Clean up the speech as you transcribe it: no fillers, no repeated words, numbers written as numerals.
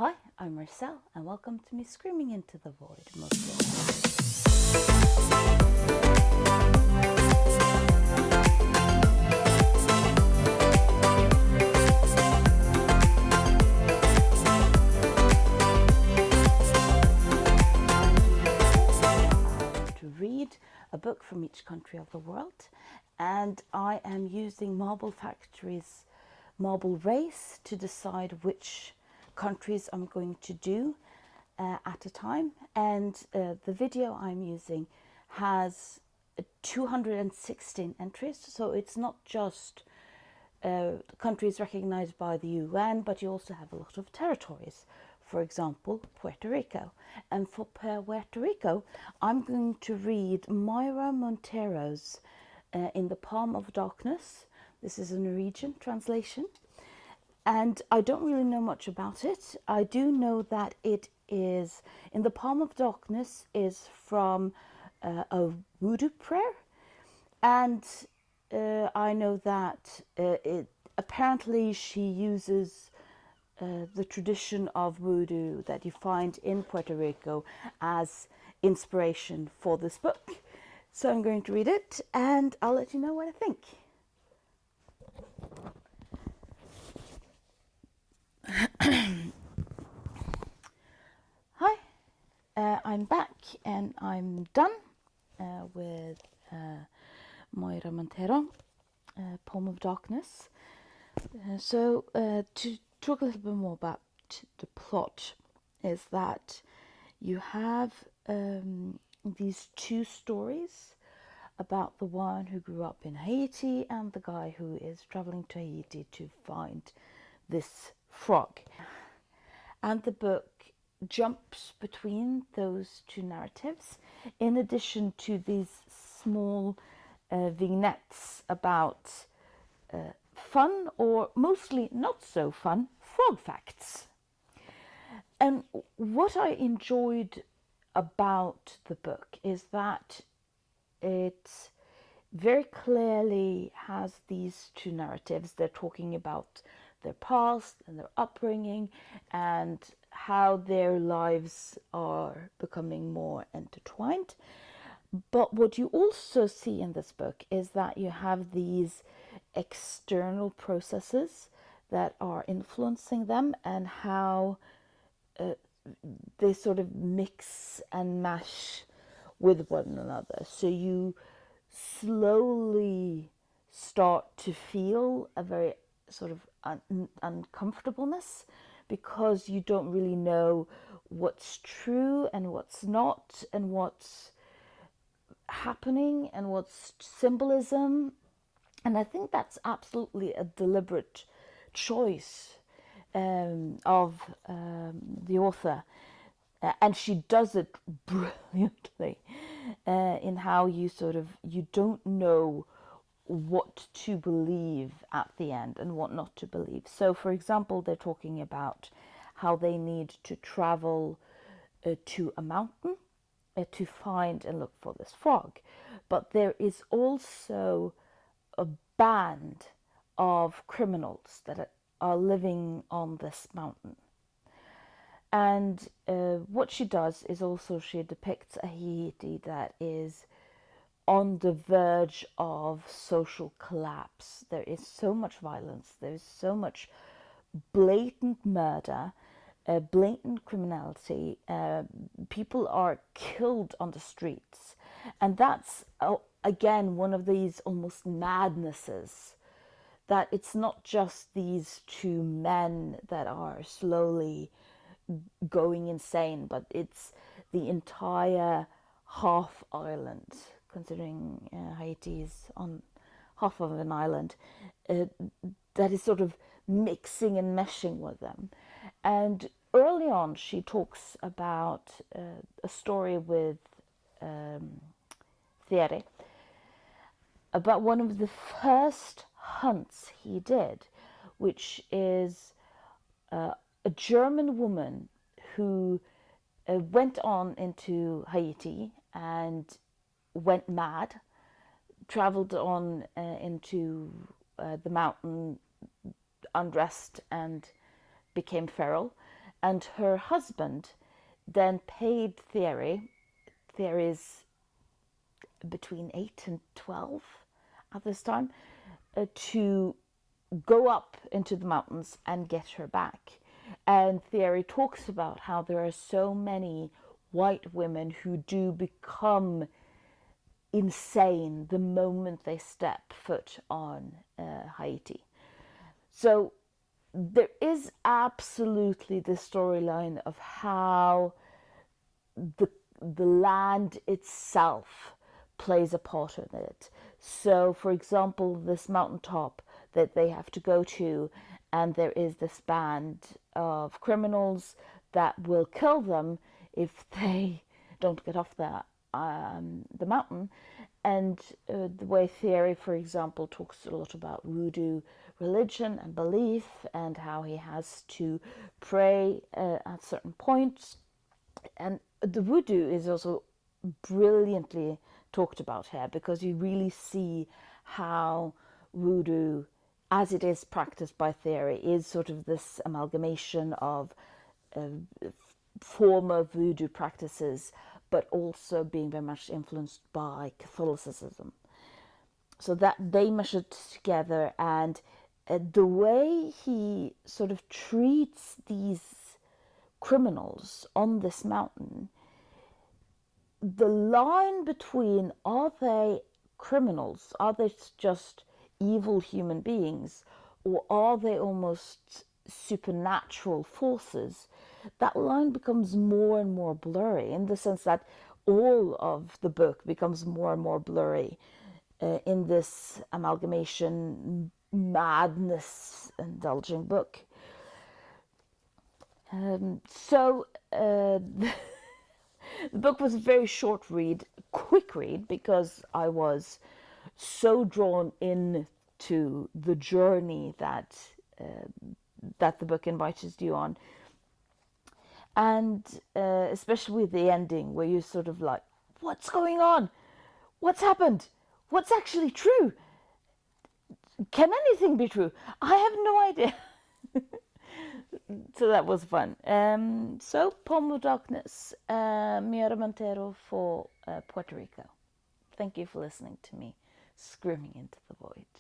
Hi, I'm Marcel, and welcome to me screaming into the void most to read a book from each country of the world, and I am using Marble Factory's marble race to decide which countries I'm going to do at a time. And the video I'm using has 216 entries, so it's not just countries recognized by the UN, but you also have a lot of territories. For example, Puerto Rico. And for Puerto Rico, I'm going to read Mayra Montero's In the Palm of Darkness. This is a Norwegian translation. And I don't really know much about it. I do know that it is, In the Palm of Darkness is from a voodoo prayer. And I know that apparently she uses the tradition of voodoo that you find in Puerto Rico as inspiration for this book. So I'm going to read it and I'll let you know what I think. Hi, I'm back and I'm done with Mayra Montero, Palm of Darkness. So to talk a little bit more about the plot is that you have these two stories about the one who grew up in Haiti and the guy who is traveling to Haiti to find this frog. And the book jumps between those two narratives, in addition to these small vignettes about fun, or mostly not so fun, frog facts. And what I enjoyed about the book is that it very clearly has these two narratives. They're talking about their past and their upbringing and how their lives are becoming more intertwined. But what you also see in this book is that you have these external processes that are influencing them and how they sort of mix and mash with one another. So you slowly start to feel a very sort of uncomfortableness because you don't really know what's true and what's not, and what's happening and what's symbolism. And I think that's absolutely a deliberate choice of the author. And she does it brilliantly in how you don't know what to believe at the end and what not to believe. So, for example, they're talking about how they need to travel to a mountain to find and look for this frog. But there is also a band of criminals that are living on this mountain. And what she does is also she depicts a Haiti that is on the verge of social collapse. There is so much violence, there is so much blatant murder, blatant criminality. People are killed on the streets. And that's, again, one of these almost madnesses, that it's not just these two men that are slowly going insane, but it's the entire half island, considering Haiti is on half of an island, that is sort of mixing and meshing with them. And early on she talks about a story with Thierry about one of the first hunts he did, which is a German woman who went on into Haiti and went mad, traveled on into the mountain, undressed and became feral, And her husband then paid Theory's between 8 and 12 at this time, to go up into the mountains and get her back. And Theory talks about how there are so many white women who do become insane the moment they step foot on Haiti. So there is absolutely the storyline of how the land itself plays a part in it. So, for example, this mountaintop that they have to go to, and there is this band of criminals that will kill them if they don't get off the mountain. And the way Theory, for example, talks a lot about voodoo religion and belief, and how he has to pray at certain points. And the voodoo is also brilliantly talked about here, because you really see how voodoo, as it is practiced by Theory, is sort of this amalgamation of former voodoo practices, but also being very much influenced by Catholicism. So that they mesh it together, and the way he sort of treats these criminals on this mountain, the line between, are they criminals, are they just evil human beings, or are they almost supernatural forces, that line becomes more and more blurry, in the sense that all of the book becomes more and more blurry in this amalgamation madness indulging book. So the book was a very short read, quick read, because I was so drawn into the journey that the book invites you on. And especially with the ending, where you're sort of like, what's going on? What's happened? What's actually true? Can anything be true? I have no idea. So that was fun. So, Poem of Darkness, Mayra Montero for Puerto Rico. Thank you for listening to me screaming into the void.